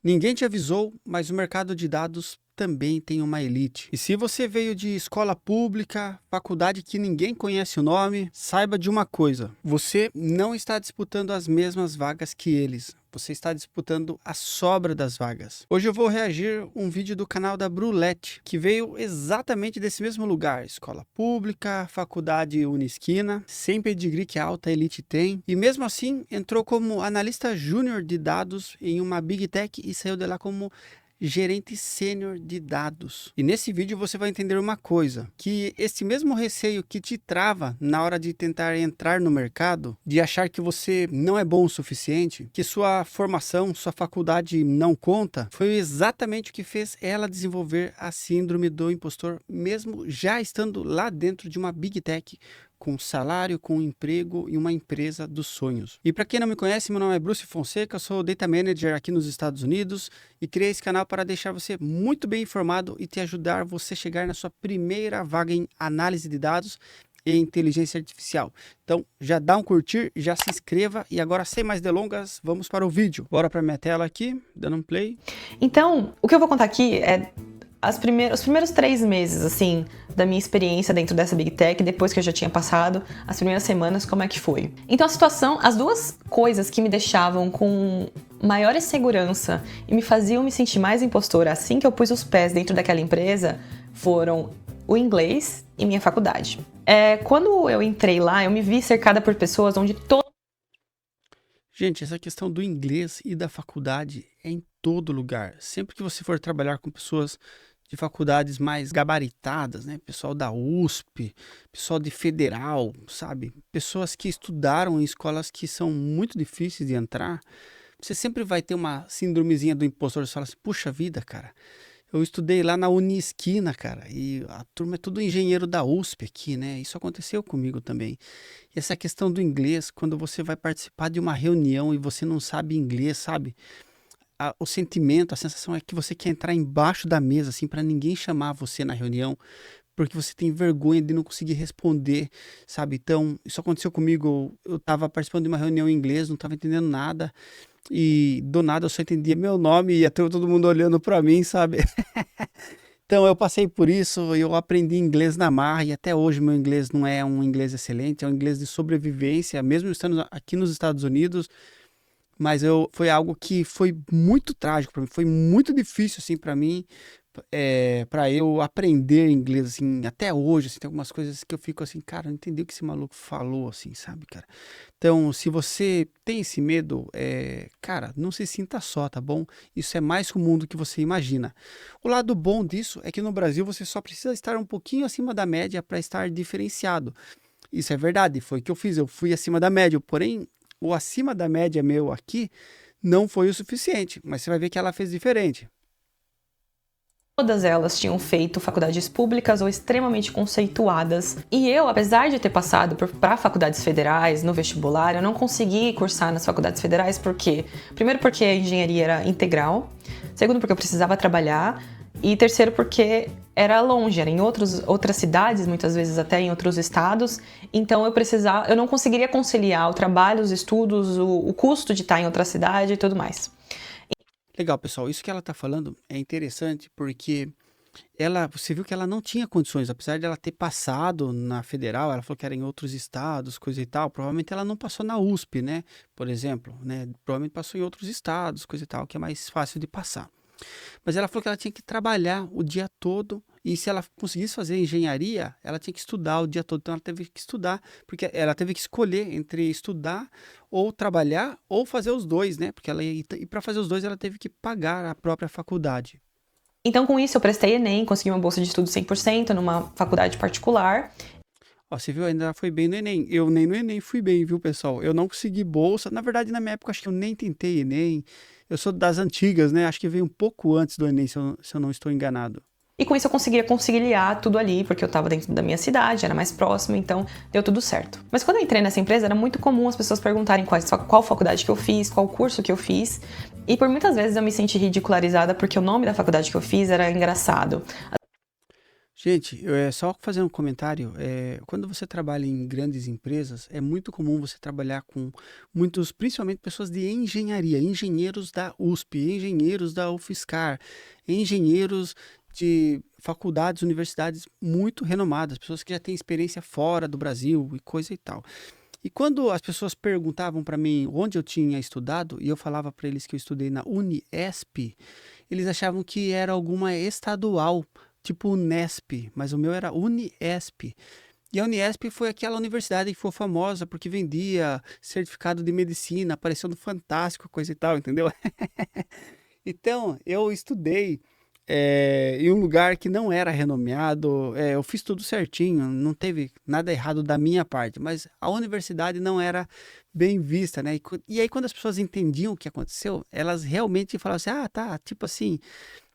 Ninguém te avisou, mas o mercado de dados também tem uma elite. E se você veio de escola pública, faculdade que ninguém conhece o nome, saiba de uma coisa: você não está disputando as mesmas vagas que eles. Você está disputando a sobra das vagas. Hoje eu vou reagir a um vídeo do canal da Brulete, que veio exatamente desse mesmo lugar. Escola pública, faculdade Unisquina, sem pedigree que a alta elite tem. E mesmo assim, entrou como analista júnior de dados em uma Big Tech e saiu de lá como gerente sênior de dados. E nesse vídeo você vai entender uma coisa, que esse mesmo receio que te trava na hora de tentar entrar no mercado, de achar que você não é bom o suficiente, que sua formação, sua faculdade não conta, foi exatamente o que fez ela desenvolver a síndrome do impostor, mesmo já estando lá dentro de uma Big Tech, com salário, com emprego e uma empresa dos sonhos. E para quem não me conhece, meu nome é Bruce Fonseca, eu sou Data Manager aqui nos Estados Unidos e criei esse canal para deixar você muito bem informado e te ajudar você chegar na sua primeira vaga em análise de dados e inteligência artificial. Então já dá um curtir, já se inscreva e agora sem mais delongas, vamos para o vídeo. Bora para minha tela aqui, dando um play. Então, o que eu vou contar aqui é os primeiros 3 meses, assim, da minha experiência dentro dessa Big Tech, depois que eu já tinha passado, as primeiras semanas, como é que foi. Então a situação, as duas coisas que me deixavam com maior insegurança e me faziam me sentir mais impostora assim que eu pus os pés dentro daquela empresa, foram o inglês e minha faculdade. Quando eu entrei lá, eu me vi cercada por pessoas onde Gente, essa questão do inglês e da faculdade é em todo lugar. Sempre que você for trabalhar com pessoas de faculdades mais gabaritadas, né? Pessoal da USP, pessoal de federal, sabe? Pessoas que estudaram em escolas que são muito difíceis de entrar. Você sempre vai ter uma síndromezinha do impostor. Você fala assim, puxa vida, cara. Eu estudei lá na Unisquina, cara, e a turma é tudo engenheiro da USP aqui, né? Isso aconteceu comigo também. E essa questão do inglês, quando você vai participar de uma reunião e você não sabe inglês, sabe? O sentimento, a sensação é que você quer entrar embaixo da mesa, assim, para ninguém chamar você na reunião, porque você tem vergonha de não conseguir responder, sabe? Então, isso aconteceu comigo. Eu estava participando de uma reunião em inglês, não estava entendendo nada, e do nada eu só entendia meu nome e até todo mundo olhando para mim, sabe? Então eu passei por isso, eu aprendi inglês na marra e até hoje meu inglês não é um inglês excelente, é um inglês de sobrevivência, mesmo estando aqui nos Estados Unidos. Mas foi algo que foi muito trágico para mim, foi muito difícil assim para mim, para eu aprender inglês assim, até hoje, assim, tem algumas coisas que eu fico assim, cara, eu não entendi o que esse maluco falou assim, sabe, cara? Então, se você tem esse medo, cara, não se sinta só, tá bom? Isso é mais comum do que você imagina. O lado bom disso é que no Brasil você só precisa estar um pouquinho acima da média para estar diferenciado. Isso é verdade, foi o que eu fiz, eu fui acima da média, porém o acima da média meu aqui não foi o suficiente, mas você vai ver que ela fez diferente. todas elas tinham feito faculdades públicas ou extremamente conceituadas. E eu, apesar de ter passado para faculdades federais no vestibular, eu não consegui cursar nas faculdades federais porque, primeiro, porque a engenharia era integral, segundo, porque eu precisava trabalhar, e terceiro, porque era longe, era em outras cidades, muitas vezes até em outros estados, então eu não conseguiria conciliar o trabalho, os estudos, o custo de estar em outra cidade e tudo mais. Legal, pessoal, isso que ela está falando é interessante porque você viu que ela não tinha condições, apesar de ela ter passado na federal, ela falou que era em outros estados, coisa e tal, provavelmente ela não passou na USP, né, por exemplo, né, provavelmente passou em outros estados, coisa e tal, que é mais fácil de passar. Mas ela falou que ela tinha que trabalhar o dia todo e se ela conseguisse fazer engenharia, ela tinha que estudar o dia todo. Então ela teve que estudar, porque ela teve que escolher entre estudar ou trabalhar ou fazer os dois, né? Porque e para fazer os dois ela teve que pagar a própria faculdade. Então, com isso, eu prestei Enem, consegui uma bolsa de estudo 100% numa faculdade particular. Ó, você viu, ainda foi bem no Enem. Eu nem no Enem fui bem, viu, pessoal? Eu não consegui bolsa. Na verdade, na minha época, acho que eu nem tentei Enem. Eu sou das antigas, né? Acho que veio um pouco antes do Enem, se eu não estou enganado. E com isso eu conseguia conciliar tudo ali, porque eu estava dentro da minha cidade, era mais próximo, então deu tudo certo. Mas quando eu entrei nessa empresa, era muito comum as pessoas perguntarem qual faculdade que eu fiz, qual curso que eu fiz. E por muitas vezes eu me senti ridicularizada porque o nome da faculdade que eu fiz era engraçado. Gente, só fazendo um comentário, quando você trabalha em grandes empresas, é muito comum você trabalhar com muitos, principalmente pessoas de engenharia, engenheiros da USP, engenheiros da UFSCar, engenheiros de faculdades, universidades muito renomadas, pessoas que já têm experiência fora do Brasil e coisa e tal. E quando as pessoas perguntavam para mim onde eu tinha estudado, e eu falava para eles que eu estudei na Uniesp, eles achavam que era alguma estadual, tipo Unesp, mas o meu era Uniesp. E a Uniesp foi aquela universidade que ficou famosa porque vendia certificado de medicina, apareceu no Fantástico, coisa e tal, entendeu? Então, eu estudei em um lugar que não era renomeado, eu fiz tudo certinho, não teve nada errado da minha parte, mas a universidade não era bem vista, né? E aí, quando as pessoas entendiam o que aconteceu, elas realmente falavam assim: ah, tá, tipo assim,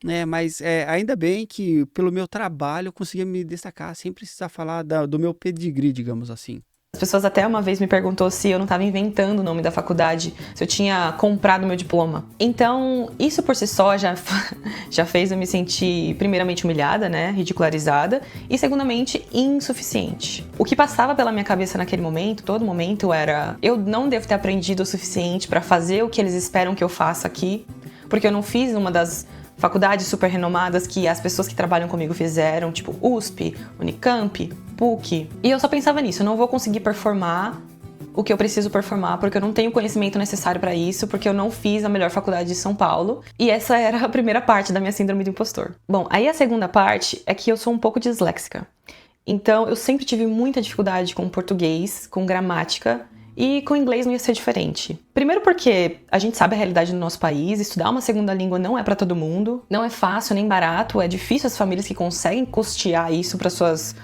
né? Mas ainda bem que pelo meu trabalho eu conseguia me destacar sem precisar falar do meu pedigree, digamos assim. As pessoas até uma vez me perguntou se eu não estava inventando o nome da faculdade, se eu tinha comprado meu diploma. Então, isso por si só já fez eu me sentir, primeiramente, humilhada, né, ridicularizada, e segundamente, insuficiente. O que passava pela minha cabeça naquele momento, todo momento, era: eu não devo ter aprendido o suficiente para fazer o que eles esperam que eu faça aqui, porque eu não fiz uma das faculdades super renomadas que as pessoas que trabalham comigo fizeram, tipo USP, Unicamp, PUC. E eu só pensava nisso: eu não vou conseguir performar o que eu preciso performar, porque eu não tenho o conhecimento necessário para isso, porque eu não fiz a melhor faculdade de São Paulo. E essa era a primeira parte da minha síndrome do impostor. Bom, aí a segunda parte é que eu sou um pouco disléxica. Então, eu sempre tive muita dificuldade com português, com gramática, e com inglês não ia ser diferente. Primeiro porque a gente sabe a realidade do nosso país, estudar uma segunda língua não é para todo mundo, não é fácil nem barato, é difícil as famílias que conseguem custear isso para suas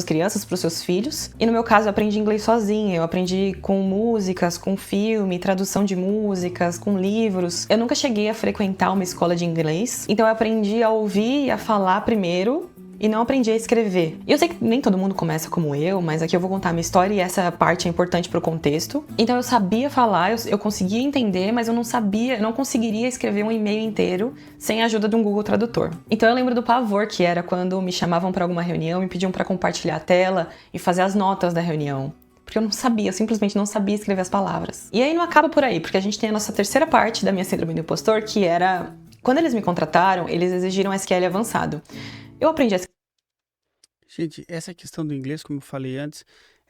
crianças, para os seus filhos. E no meu caso eu aprendi inglês sozinha, eu aprendi com músicas, com filme, tradução de músicas, com livros. Eu nunca cheguei a frequentar uma escola de inglês, então eu aprendi a ouvir e a falar primeiro, e não aprendi a escrever. E eu sei que nem todo mundo começa como eu, mas aqui eu vou contar a minha história e essa parte é importante pro contexto. Então eu sabia falar, eu conseguia entender, mas eu não conseguiria escrever um e-mail inteiro sem a ajuda de um Google Tradutor. Então eu lembro do pavor que era quando me chamavam para alguma reunião e pediam para compartilhar a tela e fazer as notas da reunião. Porque eu simplesmente não sabia escrever as palavras. E aí não acaba por aí, porque a gente tem a nossa terceira parte da minha síndrome do impostor, que era: quando eles me contrataram, eles exigiram SQL avançado. Eu aprendi a... Gente, essa questão do inglês, como eu falei antes,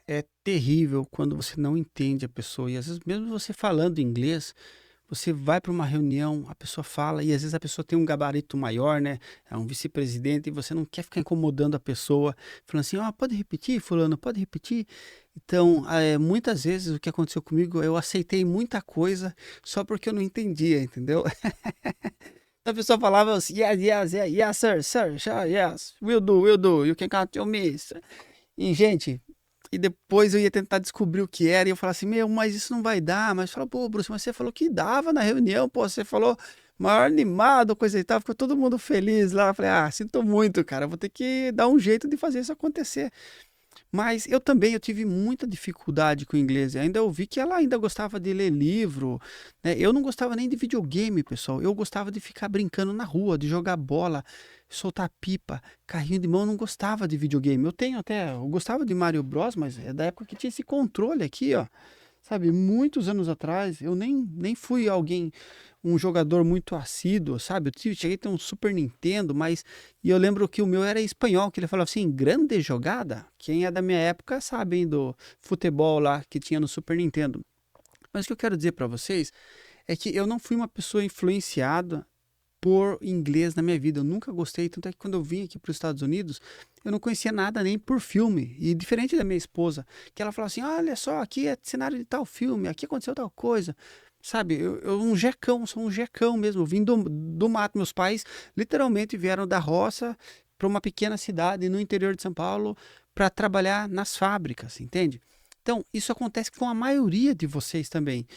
é terrível quando você não entende a pessoa. E às vezes, mesmo você falando inglês, você vai para uma reunião, a pessoa fala, e às vezes a pessoa tem um gabarito maior, né? É um vice-presidente, e você não quer ficar incomodando a pessoa, falando assim: ó, pode repetir, fulano, pode repetir. Então, muitas vezes o que aconteceu comigo, eu aceitei muita coisa só porque eu não entendia, entendeu? A pessoa falava assim: yes, yes, yes, yes, sir, sure, yes, will do, you can count on me. E, gente, e depois eu ia tentar descobrir o que era, e eu falava assim: meu, mas isso não vai dar. Mas fala: pô, Bruce, mas você falou que dava na reunião, pô, você falou maior animado, coisa e tal, ficou todo mundo feliz lá. Eu falei: ah, sinto muito, cara, vou ter que dar um jeito de fazer isso acontecer. Mas eu tive muita dificuldade com o inglês. Ainda ouvi que ela ainda gostava de ler livro, né? Eu não gostava nem de videogame, pessoal. Eu gostava de ficar brincando na rua, de jogar bola, soltar pipa, carrinho de mão. Eu não gostava de videogame. Eu gostava de Mario Bros, mas é da época que tinha esse controle aqui, ó. Sabe, muitos anos atrás, eu nem fui um jogador muito assíduo, sabe? Cheguei a ter um Super Nintendo, mas... E eu lembro que o meu era espanhol, que ele falava assim: grande jogada. Quem é da minha época sabe, hein, do futebol lá que tinha no Super Nintendo. Mas o que eu quero dizer para vocês é que eu não fui uma pessoa influenciada por inglês na minha vida. Eu nunca gostei, tanto é que quando eu vim aqui para os Estados Unidos, eu não conhecia nada nem por filme. E diferente da minha esposa, que ela falava assim: olha só, aqui é cenário de tal filme, aqui aconteceu tal coisa. Sabe, sou um jecão mesmo. Eu vim do mato. Meus pais literalmente vieram da roça para uma pequena cidade no interior de São Paulo para trabalhar nas fábricas, entende? Então, isso acontece com a maioria de vocês também.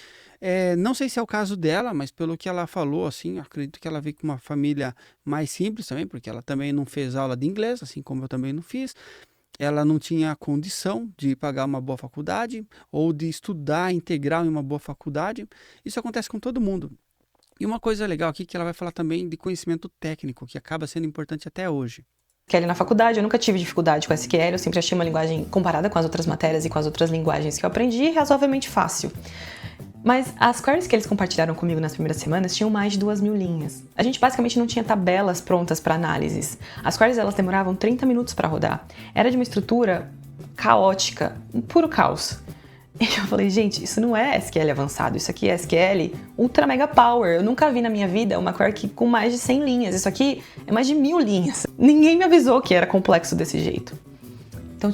Não sei se é o caso dela, mas pelo que ela falou, assim, acredito que ela veio com uma família mais simples também, porque ela também não fez aula de inglês, assim como eu também não fiz. Ela não tinha condição de pagar uma boa faculdade ou de estudar integral em uma boa faculdade. Isso acontece com todo mundo. E uma coisa legal aqui que ela vai falar também de conhecimento técnico, que acaba sendo importante até hoje. SQL na faculdade, eu nunca tive dificuldade com SQL, eu sempre achei uma linguagem, comparada com as outras matérias e com as outras linguagens que eu aprendi, razoavelmente fácil. Mas as queries que eles compartilharam comigo nas primeiras semanas tinham mais de 2.000 linhas. A gente basicamente não tinha tabelas prontas para análises. As queries elas demoravam 30 minutos para rodar. Era de uma estrutura caótica, um puro caos. E eu falei, gente, isso não é SQL avançado, isso aqui é SQL Ultra Mega Power. Eu nunca vi na minha vida uma query com mais de 100 linhas. Isso aqui é mais de 1.000 linhas. Ninguém me avisou que era complexo desse jeito. Então,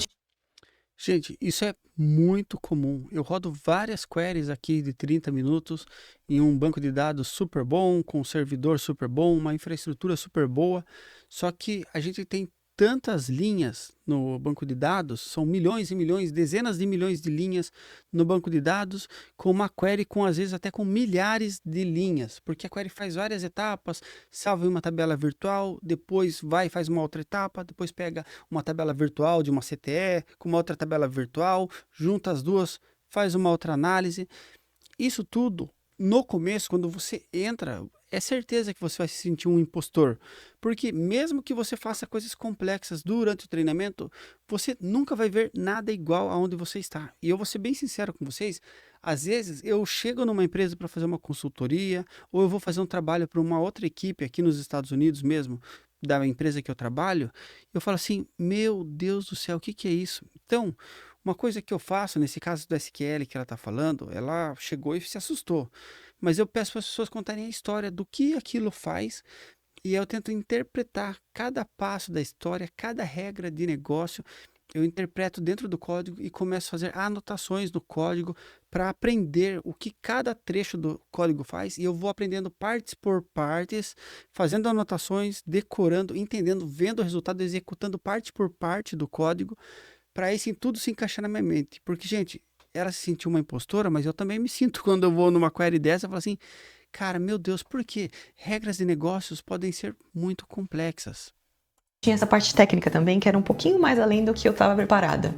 Gente, isso é muito comum. Eu rodo várias queries aqui de 30 minutos em um banco de dados super bom, com um servidor super bom, uma infraestrutura super boa. Só que a gente tem tantas linhas no banco de dados, são milhões e milhões, dezenas de milhões de linhas no banco de dados, com uma query com às vezes até com milhares de linhas, porque a query faz várias etapas, salva em uma tabela virtual, depois vai e faz uma outra etapa, depois pega uma tabela virtual de uma CTE com uma outra tabela virtual, junta as duas, faz uma outra análise. Isso tudo, no começo, quando você entra, é certeza que você vai se sentir um impostor. Porque mesmo que você faça coisas complexas durante o treinamento, você nunca vai ver nada igual aonde você está. E eu vou ser bem sincero com vocês, às vezes eu chego numa empresa para fazer uma consultoria, ou eu vou fazer um trabalho para uma outra equipe aqui nos Estados Unidos mesmo, da empresa que eu trabalho, eu falo assim, meu Deus do céu, o que é isso? Então, uma coisa que eu faço, nesse caso do SQL que ela está falando, ela chegou e se assustou. Mas eu peço para as pessoas contarem a história do que aquilo faz e eu tento interpretar cada passo da história, cada regra de negócio. Eu interpreto dentro do código e começo a fazer anotações do código para aprender o que cada trecho do código faz. E eu vou aprendendo partes por partes, fazendo anotações, decorando, entendendo, vendo o resultado, executando parte por parte do código, para aí sim tudo se encaixar na minha mente. Porque, gente, ela se sentiu uma impostora, mas eu também me sinto quando eu vou numa query dessa, eu falo assim, cara, meu Deus, por quê? Regras de negócios podem ser muito complexas. tinha essa parte técnica também, que era um pouquinho mais além do que eu estava preparada.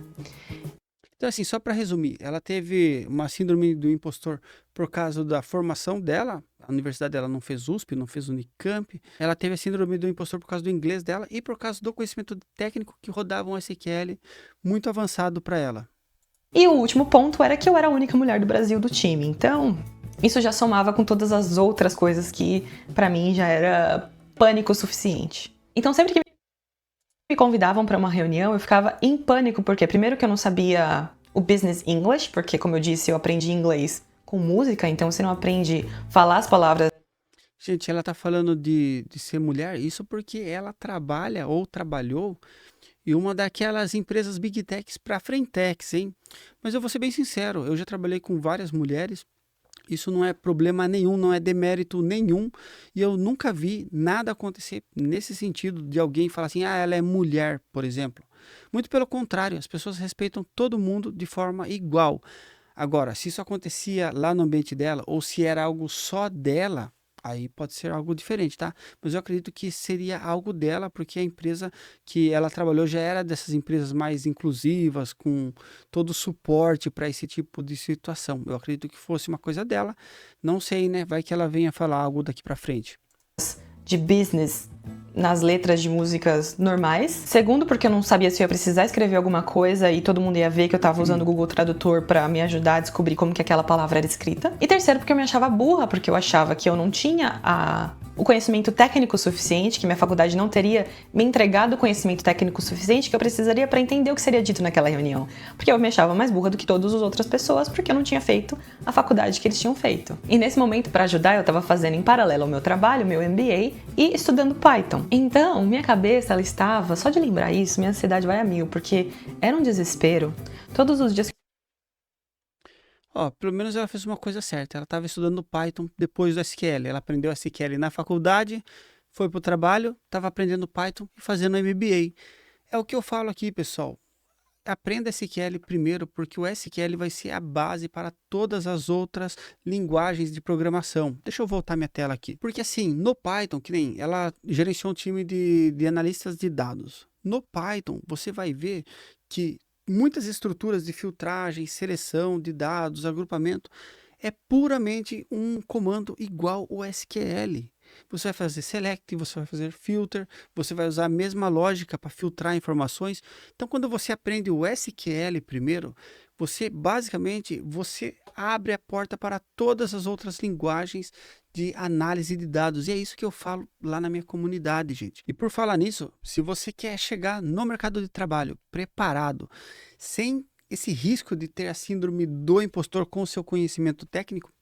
Então, assim, só para resumir, ela teve uma síndrome do impostor por causa da formação dela. A universidade dela não fez USP, não fez Unicamp. Ela teve a síndrome do impostor por causa do inglês dela e por causa do conhecimento técnico que rodava um SQL muito avançado para ela. E o último ponto era que eu era a única mulher do Brasil do time. Então, isso já somava com todas as outras coisas que, pra mim, já era pânico o suficiente. Então, sempre que me convidavam para uma reunião, eu ficava em pânico, porque primeiro que eu não sabia o business English, porque, como eu disse, eu aprendi inglês com música, então você não aprende a falar as palavras. Gente, ela tá falando de ser mulher, isso porque ela trabalha ou trabalhou em uma daquelas empresas Big Techs para Frentex, hein? Mas eu vou ser bem sincero, eu já trabalhei com várias mulheres, isso não é problema nenhum, não é demérito nenhum, e eu nunca vi nada acontecer nesse sentido de alguém falar assim, ah, ela é mulher, por exemplo. Muito pelo contrário, as pessoas respeitam todo mundo de forma igual. Agora, se isso acontecia lá no ambiente dela, ou se era algo só dela, aí pode ser algo diferente, tá? Mas eu acredito que seria algo dela, porque a empresa que ela trabalhou já era dessas empresas mais inclusivas, com todo o suporte para esse tipo de situação. Eu acredito que fosse uma coisa dela. Não sei, né? Vai que ela venha falar algo daqui para frente. De business nas letras de músicas normais. Segundo, porque eu não sabia se eu ia precisar escrever alguma coisa e todo mundo ia ver que eu tava usando o Google Tradutor pra me ajudar a descobrir como que aquela palavra era escrita. E terceiro, porque eu me achava burra, porque eu achava que eu não tinha o conhecimento técnico suficiente, que minha faculdade não teria me entregado o conhecimento técnico suficiente que eu precisaria para entender o que seria dito naquela reunião. Porque eu me achava mais burra do que todas as outras pessoas, porque eu não tinha feito a faculdade que eles tinham feito. E nesse momento, para ajudar, eu estava fazendo em paralelo ao meu trabalho, meu MBA, e estudando Python. Então, minha cabeça, ela estava, só de lembrar isso, minha ansiedade vai a mil, porque era um desespero. Todos os dias Ó, pelo menos ela fez uma coisa certa. Ela estava estudando Python depois do SQL. Ela aprendeu SQL na faculdade, foi para o trabalho, estava aprendendo Python e fazendo MBA. É o que eu falo aqui, pessoal. Aprenda SQL primeiro, porque o SQL vai ser a base para todas as outras linguagens de programação. Deixa eu voltar minha tela aqui. Porque assim, no Python, que nem ela gerenciou um time de analistas de dados. No Python, você vai ver que muitas estruturas de filtragem, seleção de dados, agrupamento, é puramente um comando igual o SQL. você vai fazer select, você vai fazer filter, você vai usar a mesma lógica para filtrar informações. Então, quando você aprende o SQL primeiro, você basicamente você abre a porta para todas as outras linguagens de análise de dados. E é isso que eu falo lá na minha comunidade, gente. E por falar nisso, se você quer chegar no mercado de trabalho preparado, sem esse risco de ter a síndrome do impostor com o seu conhecimento técnico,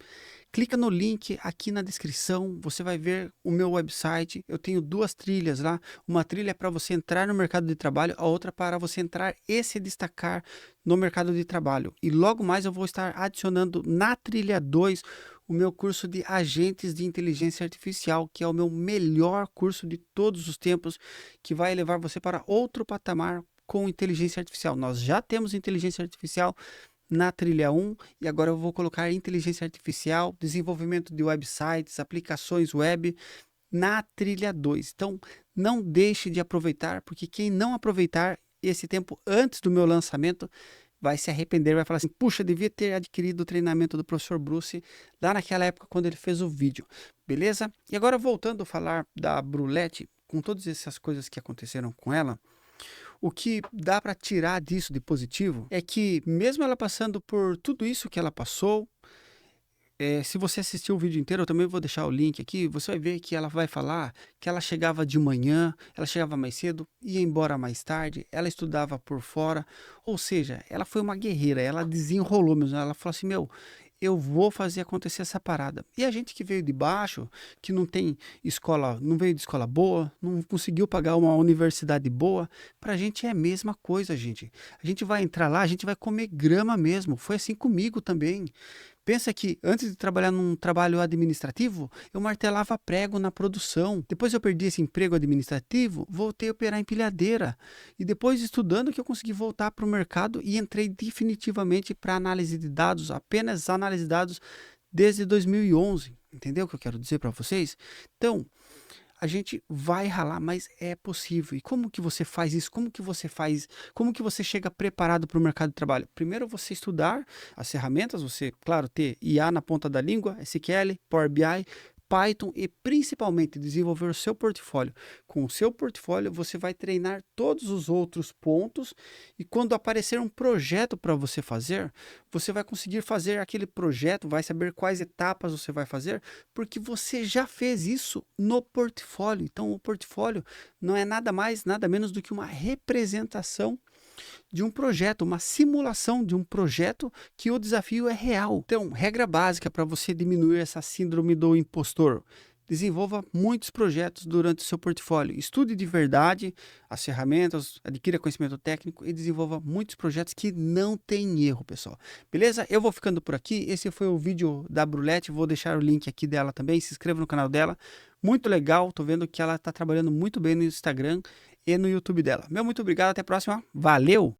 clica no link aqui na descrição, você vai ver o meu website. Eu tenho duas trilhas lá. Uma trilha é para você entrar no mercado de trabalho, a outra para você entrar e se destacar no mercado de trabalho. E logo mais eu vou estar adicionando na trilha 2 o meu curso de agentes de inteligência artificial, que é o meu melhor curso de todos os tempos, que vai levar você para outro patamar com inteligência artificial. Nós já temos inteligência artificial na trilha 1 e agora eu vou colocar inteligência artificial, desenvolvimento de websites, aplicações web na trilha 2. Então, não deixe de aproveitar, porque quem não aproveitar esse tempo antes do meu lançamento vai se arrepender, vai falar assim, puxa, devia ter adquirido o treinamento do professor Bruce lá naquela época quando ele fez o vídeo, beleza? E agora voltando a falar da Brulette, com todas essas coisas que aconteceram com ela, o que dá para tirar disso de positivo é que, mesmo ela passando por tudo isso que ela passou, se você assistiu o vídeo inteiro, eu também vou deixar o link aqui, você vai ver que ela vai falar que ela chegava de manhã, ela chegava mais cedo, ia embora mais tarde, ela estudava por fora, ou seja, ela foi uma guerreira, ela desenrolou mesmo, ela falou assim, meu, eu vou fazer acontecer essa parada. E a gente que veio de baixo, que não tem escola, não veio de escola boa, não conseguiu pagar uma universidade boa, pra gente é a mesma coisa, gente. A gente vai entrar lá, a gente vai comer grama mesmo. Foi assim comigo também. Pensa que antes de trabalhar num trabalho administrativo, eu martelava prego na produção. Depois eu perdi esse emprego administrativo, voltei a operar empilhadeira. E depois estudando que eu consegui voltar para o mercado e entrei definitivamente para análise de dados, apenas análise de dados desde 2011. Entendeu o que eu quero dizer para vocês? Então, a gente vai ralar, mas é possível. E como que você faz isso? Como que você chega preparado para o mercado de trabalho? Primeiro você estudar as ferramentas, você, claro, ter IA na ponta da língua, SQL, Power BI, Python e principalmente desenvolver o seu portfólio. Com o seu portfólio você vai treinar todos os outros pontos e quando aparecer um projeto para você fazer, você vai conseguir fazer aquele projeto, vai saber quais etapas você vai fazer, porque você já fez isso no portfólio. Então o portfólio não é nada mais, nada menos do que uma representação de um projeto, uma simulação de um projeto que o desafio é real. Então, regra básica para você diminuir essa síndrome do impostor. Desenvolva muitos projetos durante o seu portfólio. Estude de verdade as ferramentas, adquira conhecimento técnico e desenvolva muitos projetos que não tem erro, pessoal. Beleza? Eu vou ficando por aqui. Esse foi o vídeo da Brulette. Vou deixar o link aqui dela também. Se inscreva no canal dela. Muito legal. Tô vendo que ela está trabalhando muito bem no Instagram e no YouTube dela. Meu muito obrigado. Até a próxima. Valeu!